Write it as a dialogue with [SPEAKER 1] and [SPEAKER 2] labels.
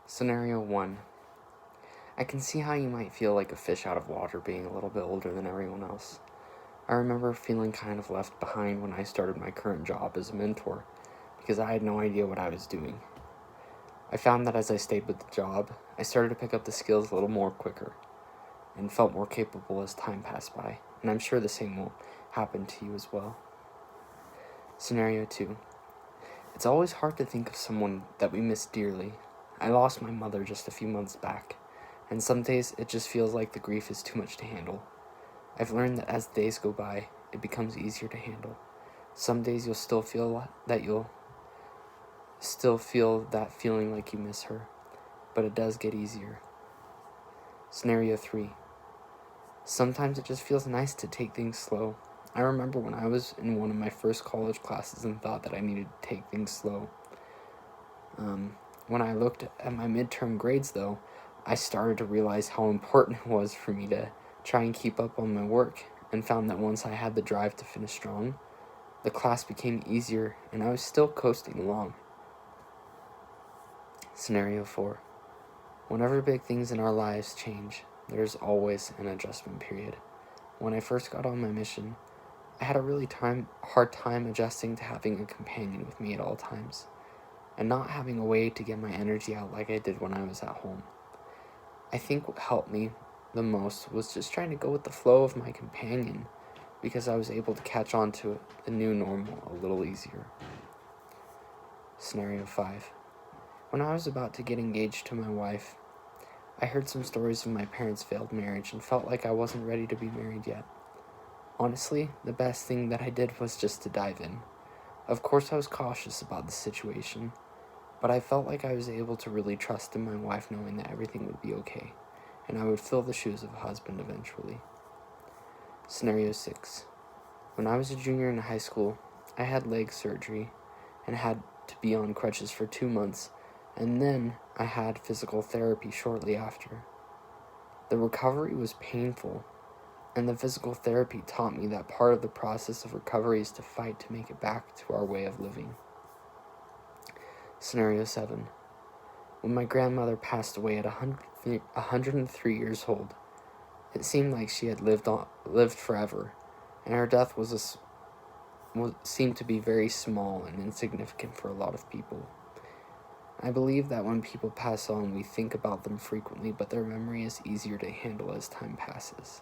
[SPEAKER 1] Scenario 1. I can see how you might feel like a fish out of water being a little bit older than everyone else. I remember feeling kind of left behind when I started my current job as a mentor because I had no idea what I was doing. I found that as I stayed with the job, I started to pick up the skills a little more quicker and felt more capable as time passed by, and I'm sure the same will happen to you as well. Scenario 2. It's always hard to think of someone that we miss dearly. I lost my mother just a few months back, and some days it just feels like the grief is too much to handle. I've learned that as days go by, it becomes easier to handle. Some days you'll still feel that feeling like you miss her, but it does get easier. Scenario 3. Sometimes it just feels nice to take things slow. I remember when I was in one of my first college classes and thought that I needed to take things slow. When I looked at my midterm grades, though, I started to realize how important it was for me to try and keep up on my work, and found that once I had the drive to finish strong, the class became easier and I was still coasting along. Scenario 4. Whenever big things in our lives change, there's always an adjustment period. When I first got on my mission, I had a really hard time adjusting to having a companion with me at all times, and not having a way to get my energy out like I did when I was at home. I think what helped me the most was just trying to go with the flow of my companion, because I was able to catch on to the new normal a little easier. Scenario 5. When I was about to get engaged to my wife, I heard some stories of my parents' failed marriage and felt like I wasn't ready to be married yet. Honestly, the best thing that I did was just to dive in. Of course, I was cautious about the situation, but I felt like I was able to really trust in my wife, knowing that everything would be okay, and I would fill the shoes of a husband eventually. Scenario 6. When I was a junior in high school, I had leg surgery and had to be on crutches for 2 months, and then I had physical therapy shortly after. The recovery was painful, and the physical therapy taught me that part of the process of recovery is to fight to make it back to our way of living. Scenario 7. When my grandmother passed away at 103 years old, it seemed like she had lived forever, and her death seemed to be very small and insignificant for a lot of people. I believe that when people pass on, we think about them frequently, but their memory is easier to handle as time passes.